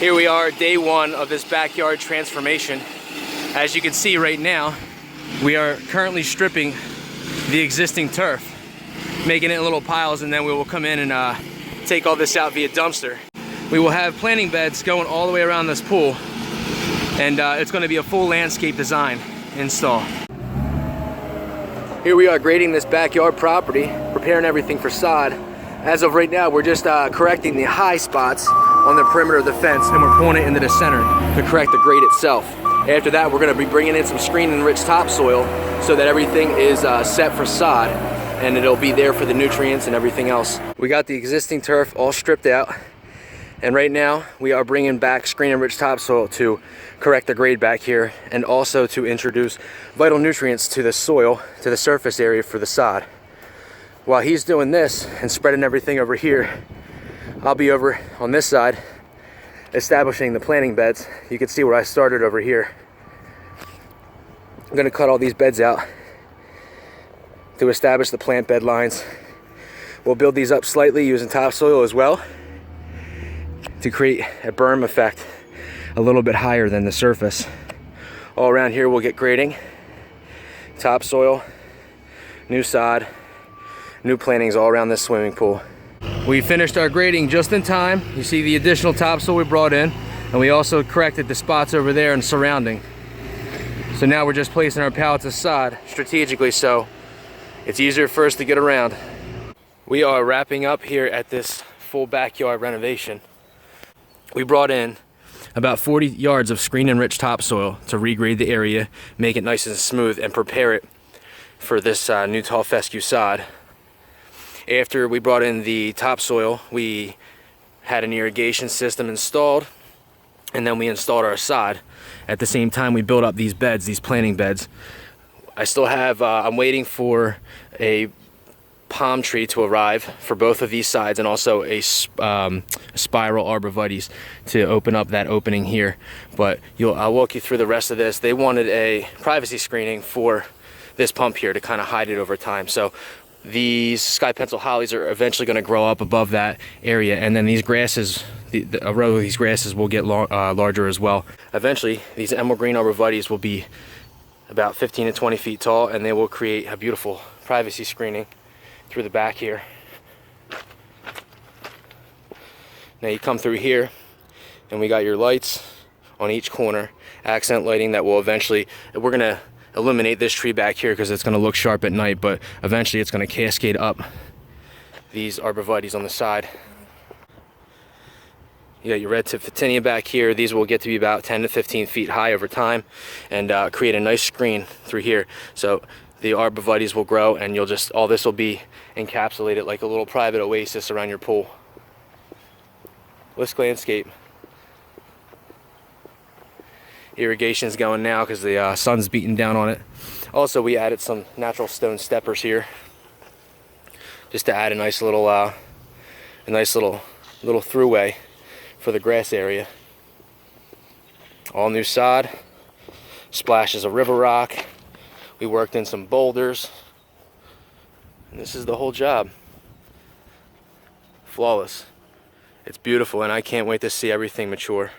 Here we are, day one of this backyard transformation. As you can see right now, we are currently stripping the existing turf, making it in little piles, and then we will come in and take all this out via dumpster. We will have planting beds going all the way around this pool, and it's going to be a full landscape design install. Here we are grading this backyard property, preparing everything for sod. As of right now, we're just correcting the high spots on the perimeter of the fence, and we're pulling it into the center to correct the grade itself. After that, we're going to be bringing in some screen-enriched topsoil so that everything is set for sod, and it'll be there for the nutrients and everything else. We got the existing turf all stripped out, and right now we are bringing back screen-enriched topsoil to correct the grade back here, and also to introduce vital nutrients to the soil, to the surface area for the sod. While he's doing this and spreading everything over here, I'll be over on this side establishing the planting beds. You can see where I started over here. I'm going to cut all these beds out to establish the plant bed lines. We'll build these up slightly using topsoil as well to create a berm effect a little bit higher than the surface. All around here we'll get grading, topsoil, new sod, new plantings all around this swimming pool. We finished our grading just in time. You see the additional topsoil we brought in, and we also corrected the spots over there and surrounding. So now we're just placing our pallets of sod strategically so it's easier for us to get around. We are wrapping up here at this full backyard renovation. We brought in about 40 yards of screen-enriched topsoil to regrade the area, make it nice and smooth, and prepare it for this new tall fescue sod. After we brought in the topsoil, we had an irrigation system installed, and then we installed our sod. At the same time, we built up these beds, these planting beds. I still have, I'm waiting for a palm tree to arrive for both of these sides, and also a spiral arborvitae to open up that opening here. But I'll walk you through the rest of this. They wanted a privacy screening for this pump here to kind of hide it over time. So these sky pencil hollies are eventually going to grow up above that area, and then these grasses, a row of these grasses will get larger as well. Eventually, these emerald green arborvitae will be about 15 to 20 feet tall, and they will create a beautiful privacy screening through the back here. Now you come through here, and we got your lights on each corner, accent lighting that will eventually, we're going to illuminate this tree back here because it's going to look sharp at night, but eventually it's going to cascade up these arborvitae on the side. You got your red tip Photinia back here. These will get to be about 10 to 15 feet high over time, and create a nice screen through here. So the arborvitae will grow, and you'll just, all this will be encapsulated like a little private oasis around your pool. Lisk Landscape. Irrigation's going now because the sun's beating down on it. Also, we added some natural stone steppers here, just to add a nice little throughway for the grass area. All new sod, splashes of river rock. We worked in some boulders, and this is the whole job. Flawless. It's beautiful, and I can't wait to see everything mature.